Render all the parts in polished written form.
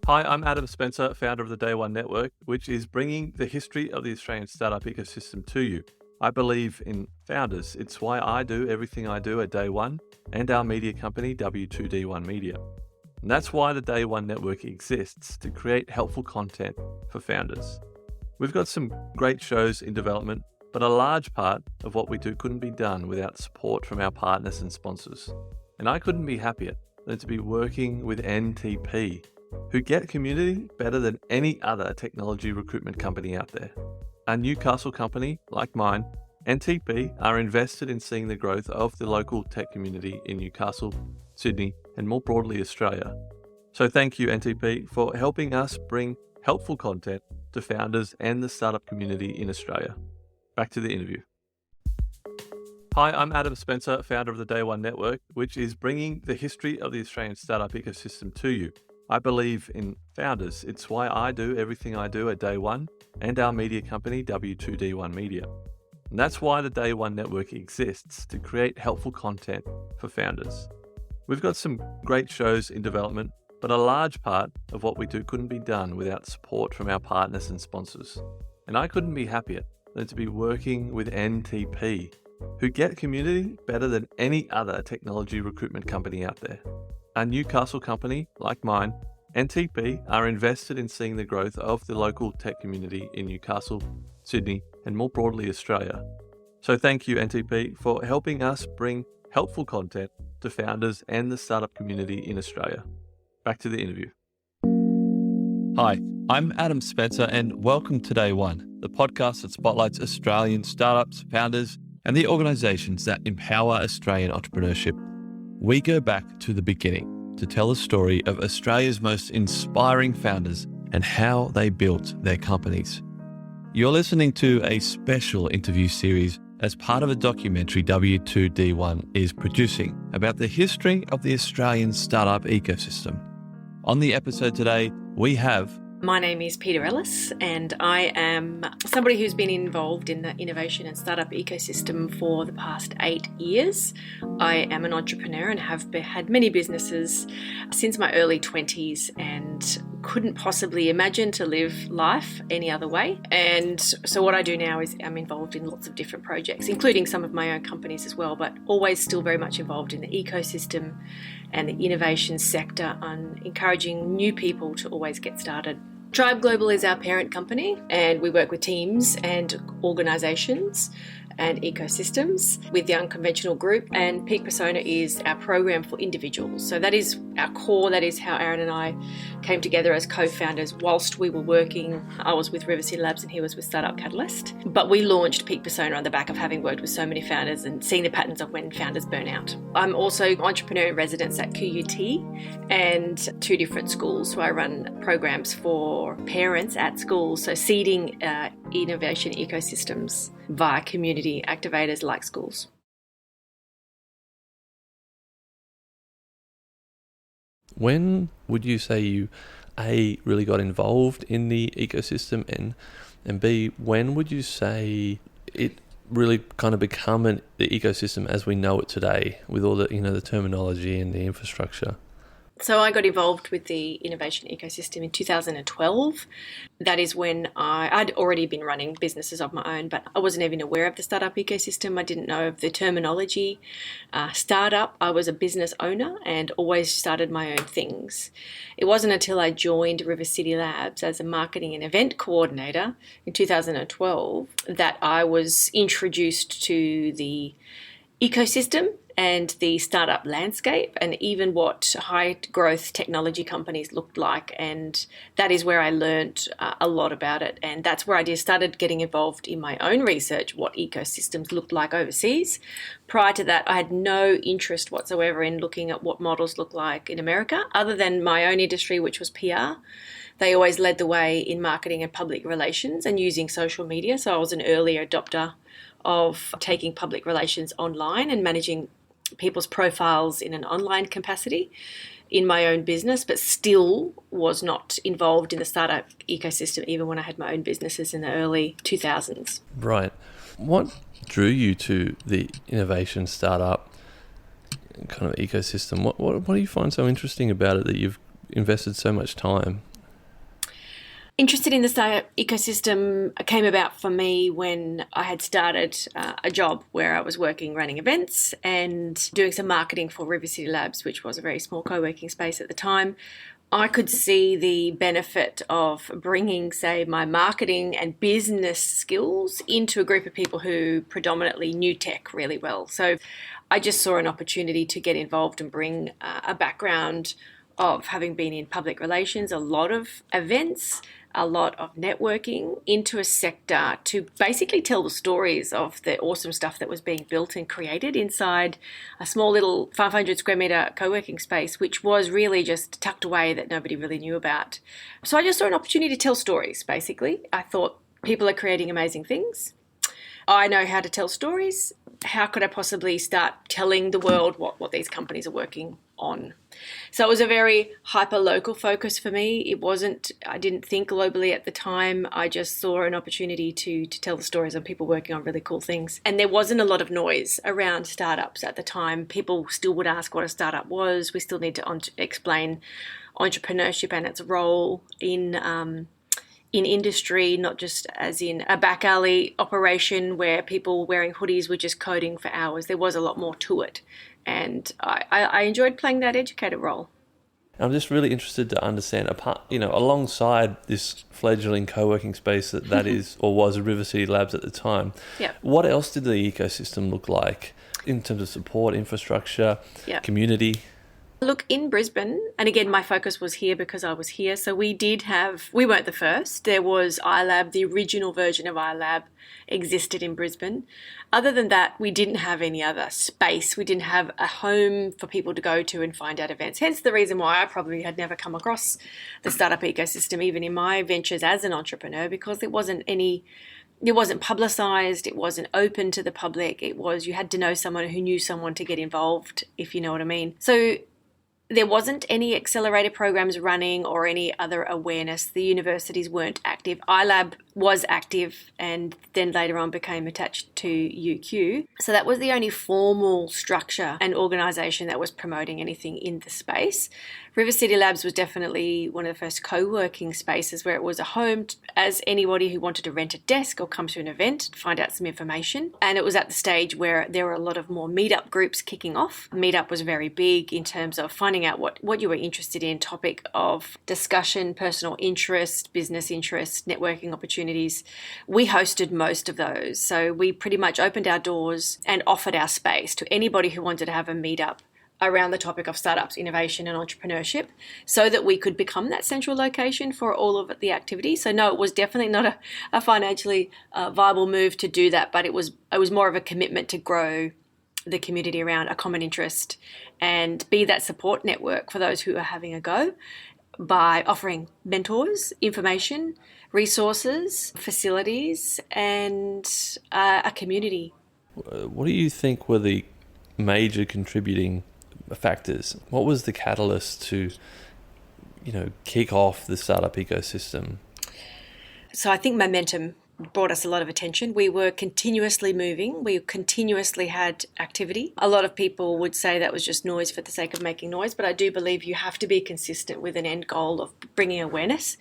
Hi, I'm Adam Spencer, founder of the Day One Network, which is bringing the history of the Australian startup ecosystem to you. I believe in founders. It's why I do everything I do at Day One and our media company, W2D1 Media. And that's why the Day One Network exists, to create helpful content for founders. We've got some great shows in development, but a large part of what we do couldn't be done without support from our partners and sponsors. And I couldn't be happier than to be working with NTP, who get community better than any other technology recruitment company out there. A Newcastle company like mine, NTP are invested in seeing the growth of the local tech community in Newcastle, Sydney, and more broadly Australia. So thank you, NTP, for helping us bring helpful content to founders and the startup community in Australia. Back to the interview. Hi, I'm Adam Spencer, founder of the Day One Network, which is bringing the history of the Australian startup ecosystem to you. I believe in founders. It's why I do everything I do at Day One and our media company, W2D1 Media. And that's why the Day One Network exists, to create helpful content for founders. We've got some great shows in development, but a large part of what we do couldn't be done without support from our partners and sponsors. And I couldn't be happier than to be working with NTP, who get community better than any other technology recruitment company out there. A Newcastle company like mine, NTP are invested in seeing the growth of the local tech community in Newcastle, Sydney, and more broadly Australia. So thank you, NTP, for helping us bring helpful content to founders and the startup community in Australia. Back to the interview. Hi, I'm Adam Spencer, and welcome to Day One, the podcast that spotlights Australian startups, founders, and the organisations that empower Australian entrepreneurship. We go back to the beginning to tell the story of Australia's most inspiring founders and how they built their companies. You're listening to a special interview series as part of a documentary W2D1 is producing about the history of the Australian startup ecosystem. On the episode today, we have... My name is Peta Ellis, and I am somebody who's been involved in the innovation and startup ecosystem for the past 8 years. I am an entrepreneur and have had many businesses since my early 20s and couldn't possibly imagine to live life any other way. And so what I do now is I'm involved in lots of different projects, including some of my own companies as well, but always still very much involved in the ecosystem and the innovation sector, on encouraging new people to always get started. Tribe Global is our parent company, and we work with teams and organisations and ecosystems with the Unconventional Group, and Peak Persona is our program for individuals. So that is our core. That is how Aaron and I came together as co-founders whilst we were working. I was with River City Labs and he was with Startup Catalyst. But we launched Peak Persona on the back of having worked with so many founders and seeing the patterns of when founders burn out. I'm also entrepreneur in residence at QUT and 2 different schools. So I run programs for parents at schools, so seeding innovation ecosystems via community activators like schools. When would you say you, A, really got involved in the ecosystem, and B, when would you say it really kind of become the ecosystem as we know it today, with all the, the terminology and the infrastructure? So I got involved with the innovation ecosystem in 2012. That is when I'd already been running businesses of my own, but I wasn't even aware of the startup ecosystem. I didn't know of the terminology. Startup, I was a business owner and always started my own things. It wasn't until I joined River City Labs as a marketing and event coordinator in 2012 that I was introduced to the ecosystem and the startup landscape, and even what high growth technology companies looked like. And that is where I learned a lot about it. And that's where I started getting involved in my own research, what ecosystems looked like overseas. Prior to that, I had no interest whatsoever in looking at what models look like in America, other than my own industry, which was PR. They always led the way in marketing and public relations and using social media. So I was an early adopter of taking public relations online and managing people's profiles in an online capacity in my own business, but still was not involved in the startup ecosystem even when I had my own businesses in the early 2000s. Right. What drew you to the innovation startup kind of ecosystem? What do you find so interesting about it that you've invested so much time Interested in the startup ecosystem came about for me when I had started a job where I was working running events and doing some marketing for River City Labs, which was a very small co-working space at the time. I could see the benefit of bringing, say, my marketing and business skills into a group of people who predominantly knew tech really well. So I just saw an opportunity to get involved and bring a background of having been in public relations, a lot of events, a lot of networking into a sector to basically tell the stories of the awesome stuff that was being built and created inside a small little 500 square metre co-working space, which was really just tucked away that nobody really knew about. So I just saw an opportunity to tell stories, basically. I thought people are creating amazing things. I know how to tell stories. How could I possibly start telling the world what these companies are working on? So it was a very hyper-local focus for me. I didn't think globally at the time. I just saw an opportunity to tell the stories of people working on really cool things. And there wasn't a lot of noise around startups at the time. People still would ask what a startup was. We still need to explain entrepreneurship and its role in industry, not just as in a back alley operation where people wearing hoodies were just coding for hours. There was a lot more to it. And I enjoyed playing that educator role. I'm just really interested to understand, alongside this fledgling co-working space that is or was River City Labs at the time, what else did the ecosystem look like in terms of support, infrastructure, community? Look, in Brisbane, and again, my focus was here because I was here. So we weren't the first. There was iLab, the original version of iLab existed in Brisbane. Other than that, we didn't have any other space. We didn't have a home for people to go to and find out events. Hence the reason why I probably had never come across the startup ecosystem, even in my ventures as an entrepreneur, because it wasn't publicized, it wasn't open to the public. You had to know someone who knew someone to get involved, if you know what I mean. So there wasn't any accelerator programs running or any other awareness. The universities weren't active. iLab was active and then later on became attached to UQ. So that was the only formal structure and organisation that was promoting anything in the space. River City Labs was definitely one of the first co-working spaces where it was a home as anybody who wanted to rent a desk or come to an event, find out some information. And it was at the stage where there were a lot of more meetup groups kicking off. Meetup was very big in terms of finding out what you were interested in, topic of discussion, personal interest, business interest, networking opportunities. We hosted most of those. So we pretty much opened our doors and offered our space to anybody who wanted to have a meetup around the topic of startups, innovation and entrepreneurship, so that we could become that central location for all of the activity. So no, it was definitely not a financially viable move to do that, but it was more of a commitment to grow the community around a common interest and be that support network for those who are having a go by offering mentors, information, resources, facilities, and a community. What do you think were the major contributing factors? What was the catalyst to, kick off the startup ecosystem? So I think momentum brought us a lot of attention. We were continuously moving. We continuously had activity. A lot of people would say that was just noise for the sake of making noise, but I do believe you have to be consistent with an end goal of bringing awareness.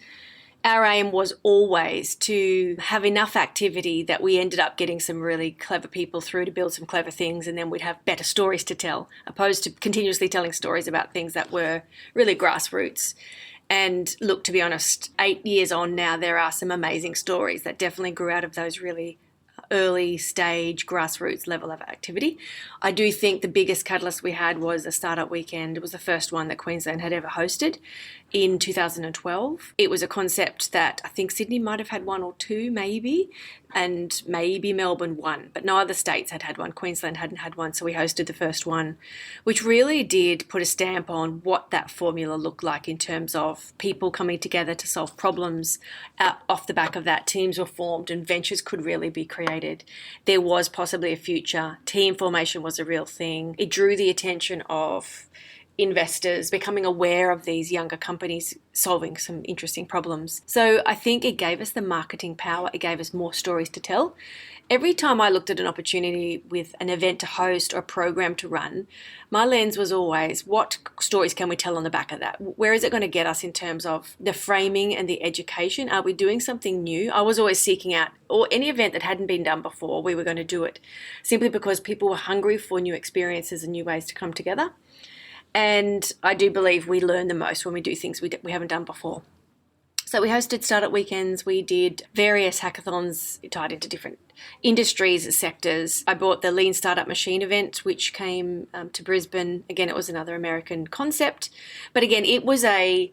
Our aim was always to have enough activity that we ended up getting some really clever people through to build some clever things, and then we'd have better stories to tell, opposed to continuously telling stories about things that were really grassroots. And look, to be honest, 8 years on now, there are some amazing stories that definitely grew out of those really early stage grassroots level of activity. I do think the biggest catalyst we had was a startup weekend. It was the first one that Queensland had ever hosted in 2012. It was a concept that I think Sydney might have had one or two maybe, and maybe Melbourne one, but no other states had had one. Queensland hadn't had one, so we hosted the first one, which really did put a stamp on what that formula looked like in terms of people coming together to solve problems. Off the back of that, teams were formed and ventures could really be created. There was possibly a future. Team formation was a real thing. It drew the attention of investors, becoming aware of these younger companies solving some interesting problems. So I think it gave us the marketing power. It gave us more stories to tell. Every time I looked at an opportunity with an event to host or a program to run, my lens was always, what stories can we tell on the back of that? Where is it going to get us in terms of the framing and the education? Are we doing something new? I was always seeking out, or any event that hadn't been done before, we were going to do it, simply because people were hungry for new experiences and new ways to come together. And I do believe we learn the most when we do things we haven't done before. So we hosted startup weekends. We did various hackathons tied into different industries, sectors. I brought the Lean Startup Machine event, which came to Brisbane. Again, it was another American concept. But again, it was an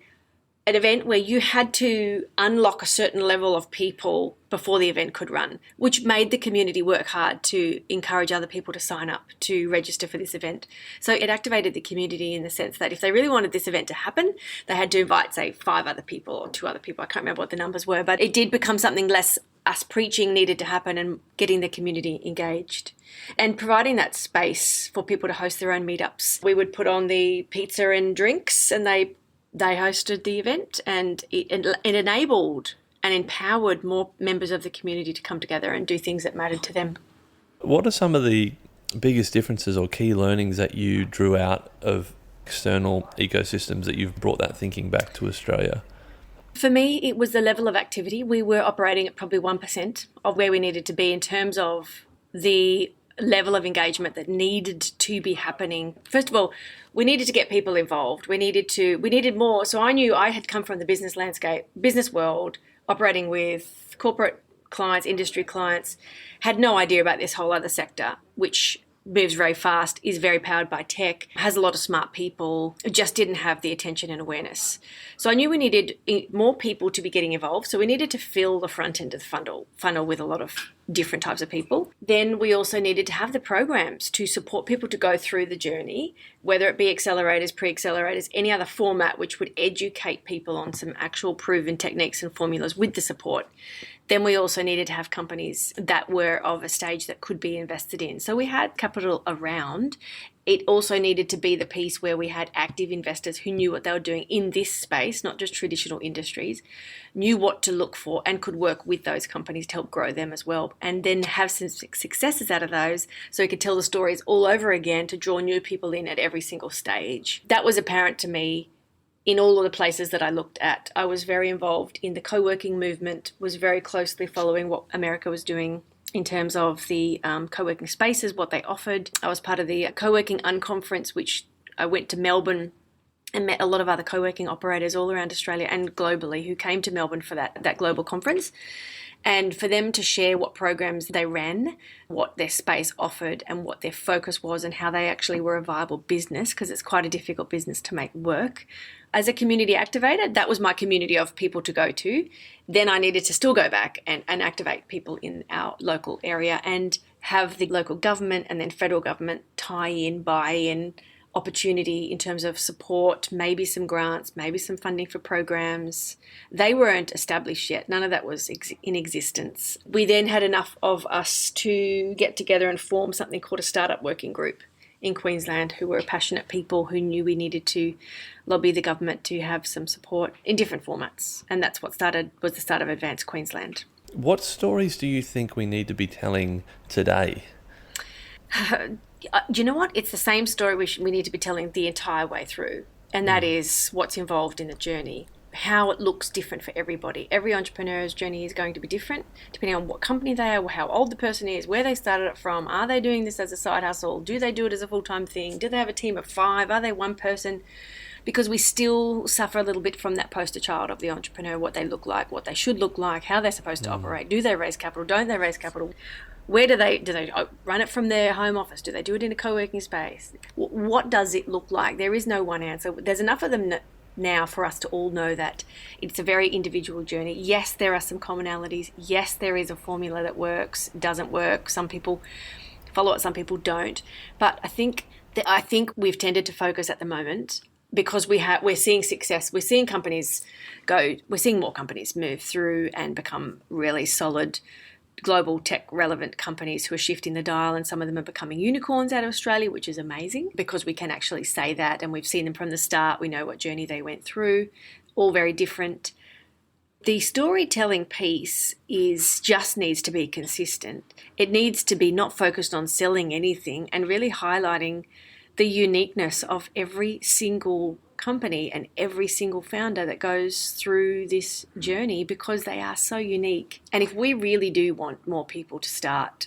event where you had to unlock a certain level of people before the event could run, which made the community work hard to encourage other people to sign up to register for this event. So it activated the community in the sense that if they really wanted this event to happen, they had to invite, say, 5 other people or 2 other people. I can't remember what the numbers were, but it did become something less us preaching needed to happen and getting the community engaged and providing that space for people to host their own meetups. We would put on the pizza and drinks, and they hosted the event, and it enabled and empowered more members of the community to come together and do things that mattered to them. What are some of the biggest differences or key learnings that you drew out of external ecosystems that you've brought that thinking back to Australia? For me, it was the level of activity. We were operating at probably 1% of where we needed to be in terms of the level of engagement that needed to be happening. First of all, we needed to get people involved. We needed more. So I knew I had come from the business landscape, business world, operating with corporate clients, industry clients, had no idea about this whole other sector, which moves very fast, is very powered by tech, has a lot of smart people, just didn't have the attention and awareness. So I knew we needed more people to be getting involved. So we needed to fill the front end of the funnel with a lot of different types of people. Then we also needed to have the programs to support people to go through the journey, whether it be accelerators, pre-accelerators, any other format which would educate people on some actual proven techniques and formulas with the support. Then we also needed to have companies that were of a stage that could be invested in. So we had capital around. It also needed to be the piece where we had active investors who knew what they were doing in this space, not just traditional industries, knew what to look for and could work with those companies to help grow them as well, and then have some successes out of those so we could tell the stories all over again to draw new people in at every single stage. That was apparent to me in all of the places that I looked at. I was very involved in the co-working movement, was very closely following what America was doing in terms of the co-working spaces, what they offered. I was part of the co-working unconference, which I went to Melbourne and met a lot of other co-working operators all around Australia and globally who came to Melbourne for that global conference. And for them to share what programs they ran, what their space offered and what their focus was and how they actually were a viable business, because it's quite a difficult business to make work. As a community activator, that was my community of people to go to. Then I needed to still go back and activate people in our local area and have the local government and then federal government tie in, buy in, opportunity in terms of support, maybe some grants, maybe some funding for programs. They weren't established yet. None of that was in existence. We then had enough of us to get together and form something called a startup working group in Queensland who were passionate people who knew we needed to lobby the government to have some support in different formats. And that's what was the start of Advance Queensland. What stories do you think we need to be telling today? Do you know what? It's the same story we need to be telling the entire way through. And that is what's involved in the journey, how it looks different for everybody. Every entrepreneur's journey is going to be different, depending on what company they are, how old the person is, where they started it from. Are they doing this as a side hustle? Do they do it as a full-time thing? Do they have a team of 5? Are they one person? Because we still suffer a little bit from that poster child of the entrepreneur, what they look like, what they should look like, how they're supposed to operate. Do they raise capital? Don't they raise capital? Where do they run it from their home office? Do they do it in a co-working space? What does it look like? There is no one answer. There's enough of them now for us to all know that it's a very individual journey. Yes, there are some commonalities. Yes, there is a formula that works, doesn't work. Some people follow it, some people don't. But I think we've tended to focus at the moment because we're seeing success. We're seeing companies we're seeing more companies move through and become really solid global tech relevant companies who are shifting the dial, and some of them are becoming unicorns out of Australia, which is amazing because we can actually say that, and we've seen them from the start. We know what journey they went through, all very different. The storytelling piece just needs to be consistent. It needs to be not focused on selling anything and really highlighting the uniqueness of every single company and every single founder that goes through this journey, because they are so unique. And if we really do want more people to start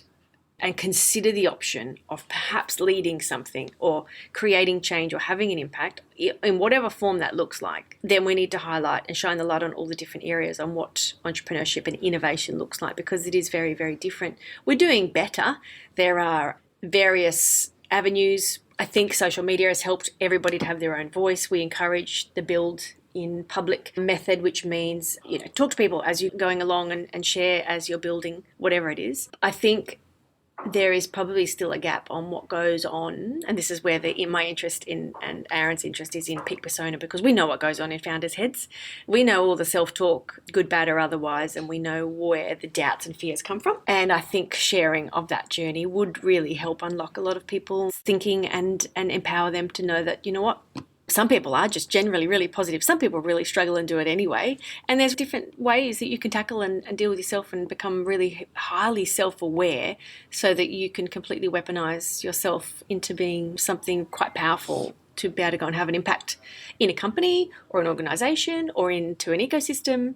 and consider the option of perhaps leading something or creating change or having an impact in whatever form that looks like, then we need to highlight and shine the light on all the different areas on what entrepreneurship and innovation looks like, because it is very, very different. We're doing better. There are various avenues. I think social media has helped everybody to have their own voice. We encourage the build in public method, which means, talk to people as you're going along and share as you're building whatever it is. I think there is probably still a gap on what goes on, and this is where my interest in and Aaron's interest is in peak persona, because we know what goes on in founders' heads. We know all the self-talk, good, bad or otherwise, and we know where the doubts and fears come from. And I think sharing of that journey would really help unlock a lot of people's thinking and empower them to know that, you know what, some people are just generally really positive. Some people really struggle and do it anyway. And there's different ways that you can tackle and deal with yourself and become really highly self-aware, so that you can completely weaponize yourself into being something quite powerful to be able to go and have an impact in a company or an organization or into an ecosystem.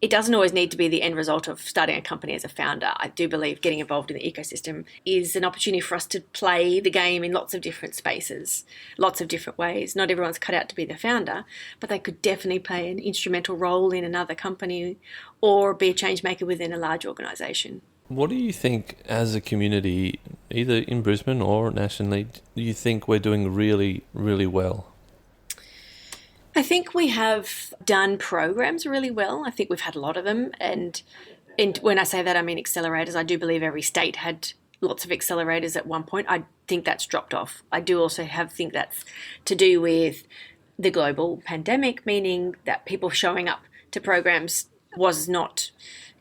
It doesn't always need to be the end result of starting a company as a founder. I do believe getting involved in the ecosystem is an opportunity for us to play the game in lots of different spaces, lots of different ways. Not everyone's cut out to be the founder, but they could definitely play an instrumental role in another company or be a change maker within a large organisation. What do you think as a community, either in Brisbane or nationally, do you think we're doing really, really well? I think we have done programs really well. I think we've had a lot of them. And when I say that, I mean accelerators. I do believe every state had lots of accelerators at one point. I think that's dropped off. I do also think that's to do with the global pandemic, meaning that people showing up to programs was not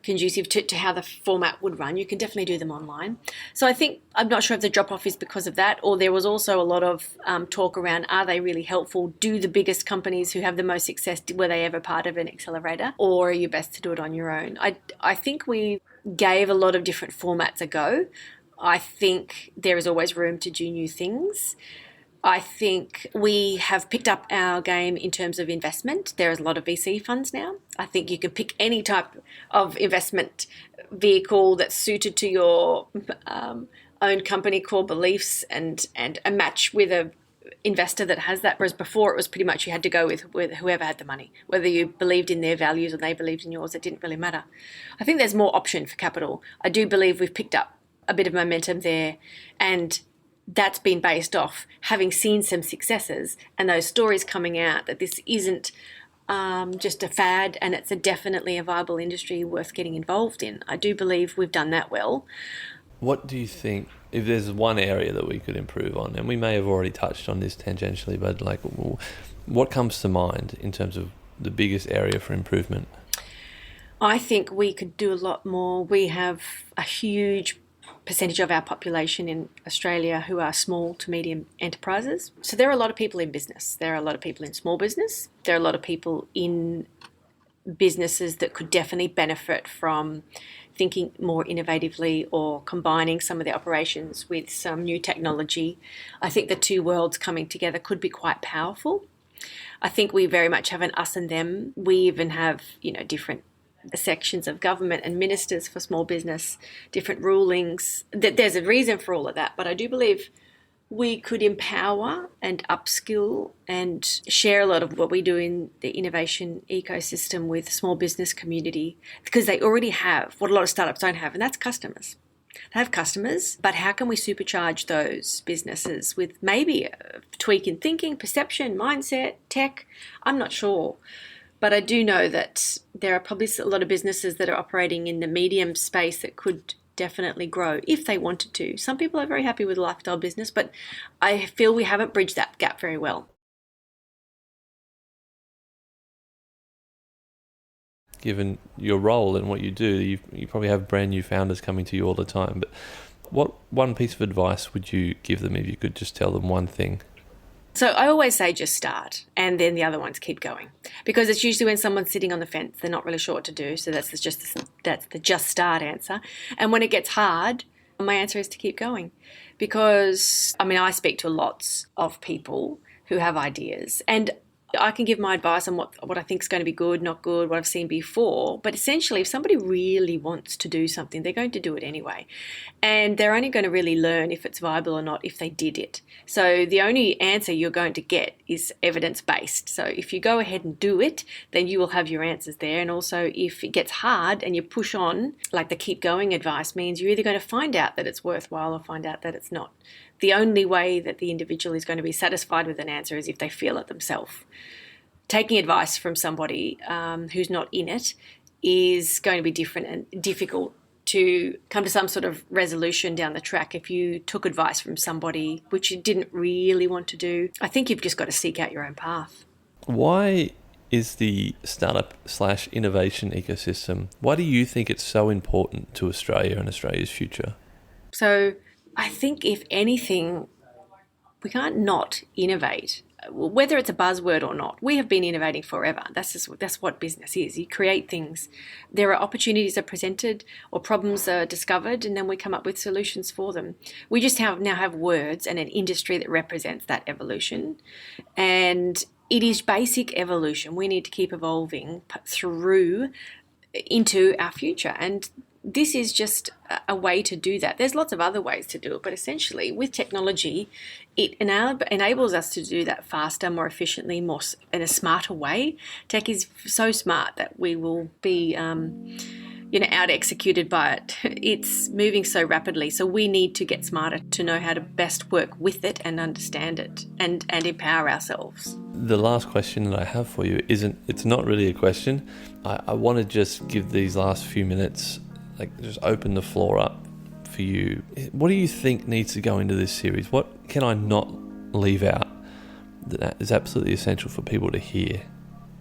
conducive to how the format would run. You can definitely do them online. So I think, I'm not sure if the drop-off is because of that, or there was also a lot of talk around, are they really helpful? Do the biggest companies who have the most success, were they ever part of an accelerator? Or are you best to do it on your own? I think we gave a lot of different formats a go. I think there is always room to do new things. I think we have picked up our game in terms of investment. There is a lot of VC funds now. I think you can pick any type of investment vehicle that's suited to your own company core beliefs and a match with a investor that has that. Whereas before it was pretty much you had to go with whoever had the money. Whether you believed in their values or they believed in yours, it didn't really matter. I think there's more option for capital. I do believe we've picked up a bit of momentum there, and that's been based off having seen some successes and those stories coming out that this isn't just a fad, and it's definitely a viable industry worth getting involved in. I do believe we've done that well. What do you think, if there's one area that we could improve on, and we may have already touched on this tangentially, but what comes to mind in terms of the biggest area for improvement? I think we could do a lot more. We have a huge percentage of our population in Australia who are small to medium enterprises. So there are a lot of people in business. There are a lot of people in small business. There are a lot of people in businesses that could definitely benefit from thinking more innovatively or combining some of the operations with some new technology. I think the two worlds coming together could be quite powerful. I think we very much have an us and them. We even have, different sections of government and ministers for small business, different rulings. There's a reason for all of that, but I do believe we could empower and upskill and share a lot of what we do in the innovation ecosystem with small business community, because they already have what a lot of startups don't have, and that's customers. They have customers, but how can we supercharge those businesses with maybe a tweak in thinking, perception, mindset, tech? I'm not sure. But I do know that there are probably a lot of businesses that are operating in the medium space that could definitely grow if they wanted to. Some people are very happy with lifestyle business, but I feel we haven't bridged that gap very well. given your role and what you do. You probably have brand new founders coming to you all the time. But what one piece of advice would you give them if you could just tell them one thing? So I always say just start, and then the other ones keep going, because it's usually when someone's sitting on the fence, they're not really sure what to do. So that's the just start answer. And when it gets hard, my answer is to keep going, because I speak to lots of people who have ideas, and I can give my advice on what I think is going to be good, not good, what I've seen before. But essentially, if somebody really wants to do something, they're going to do it anyway. And they're only going to really learn if it's viable or not if they did it. So the only answer you're going to get is evidence-based. So if you go ahead and do it, then you will have your answers there. And also, if it gets hard and you push on, like the keep going advice means you're either going to find out that it's worthwhile or find out that it's not. The only way that the individual is going to be satisfied with an answer is if they feel it themselves. Taking advice from somebody who's not in it is going to be different and difficult to come to some sort of resolution down the track. If you took advice from somebody which you didn't really want to do, I think you've just got to seek out your own path. Why is the startup/innovation ecosystem, why do you think it's so important to Australia and Australia's future? So I think if anything, we can't not innovate. Whether it's a buzzword or not, we have been innovating forever. That's what business is. You create things. There are opportunities are presented or problems are discovered, and then we come up with solutions for them. We just now have words and an industry that represents that evolution. And it is basic evolution. We need to keep evolving through into our future. And this is just a way to do that. There's lots of other ways to do it, but essentially with technology, it enables us to do that faster, more efficiently, more in a smarter way. Tech is so smart that we will be out-executed by it. It's moving so rapidly, so we need to get smarter to know how to best work with it and understand it and empower ourselves. The last question that I have for you it's not really a question. I want to just give these last few minutes, just open the floor up for you. What do you think needs to go into this series? What can I not leave out that is absolutely essential for people to hear?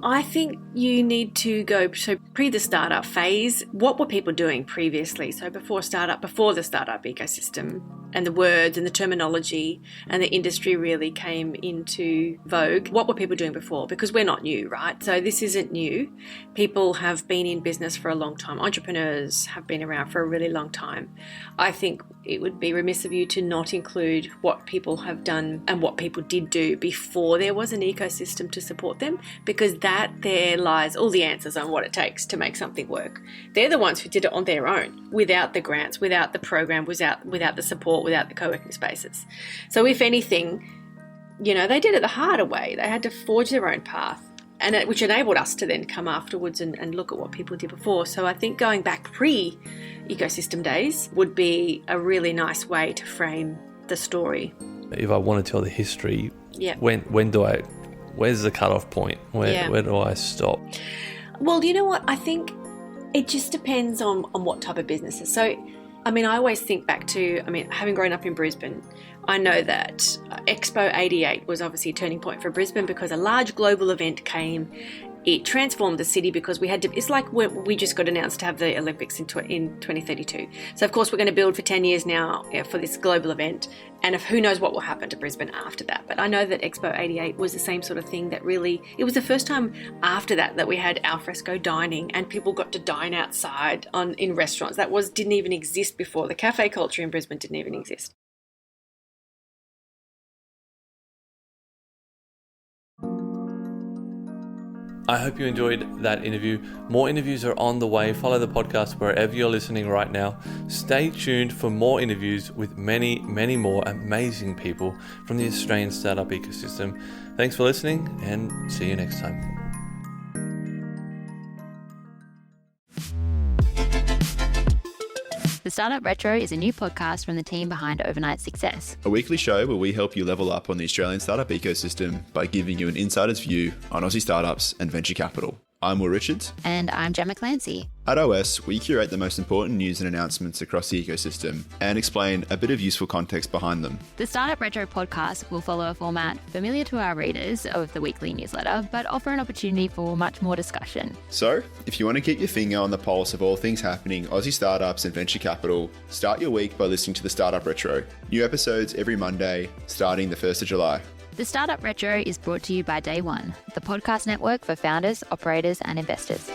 I think you need to go, pre the startup phase, what were people doing previously? So before the startup ecosystem and the words and the terminology and the industry really came into vogue. What were people doing before? Because we're not new, right? So this isn't new. People have been in business for a long time. Entrepreneurs have been around for a really long time. I think it would be remiss of you to not include what people have done and what people did do before there was an ecosystem to support them, because there lies all the answers on what it takes to make something work. They're the ones who did it on their own, without the grants, without the program, without the support, without the co-working spaces. So if anything, they did it the harder way. They had to forge their own path, which enabled us to then come afterwards and look at what people did before. So I think going back pre-ecosystem days would be a really nice way to frame the story. If I want to tell the history, where's the cutoff point? Where do I stop? Well, you know what? I think it just depends on what type of businesses. So, I always think back to, having grown up in Brisbane, I know that Expo 88 was obviously a turning point for Brisbane because a large global event came. It transformed the city because it's like we just got announced to have the Olympics in 2032. So, of course, we're going to build for 10 years now for this global event. And who knows what will happen to Brisbane after that. But I know that Expo 88 was the same sort of thing that really, it was the first time after that we had alfresco dining and people got to dine outside in restaurants. That didn't even exist before. The cafe culture in Brisbane didn't even exist. I hope you enjoyed that interview. More interviews are on the way. Follow the podcast wherever you're listening right now. Stay tuned for more interviews with many, many more amazing people from the Australian startup ecosystem. Thanks for listening and see you next time. The Startup Retro is a new podcast from the team behind Overnight Success. A weekly show where we help you level up on the Australian startup ecosystem by giving you an insider's view on Aussie startups and venture capital. I'm Will Richards. And I'm Gemma Clancy. At OS, we curate the most important news and announcements across the ecosystem and explain a bit of useful context behind them. The Startup Retro podcast will follow a format familiar to our readers of the weekly newsletter, but offer an opportunity for much more discussion. So, if you want to keep your finger on the pulse of all things happening Aussie startups and venture capital, start your week by listening to the Startup Retro. New episodes every Monday, starting the 1st of July. The Startup Retro is brought to you by Day One, the podcast network for founders, operators, and investors.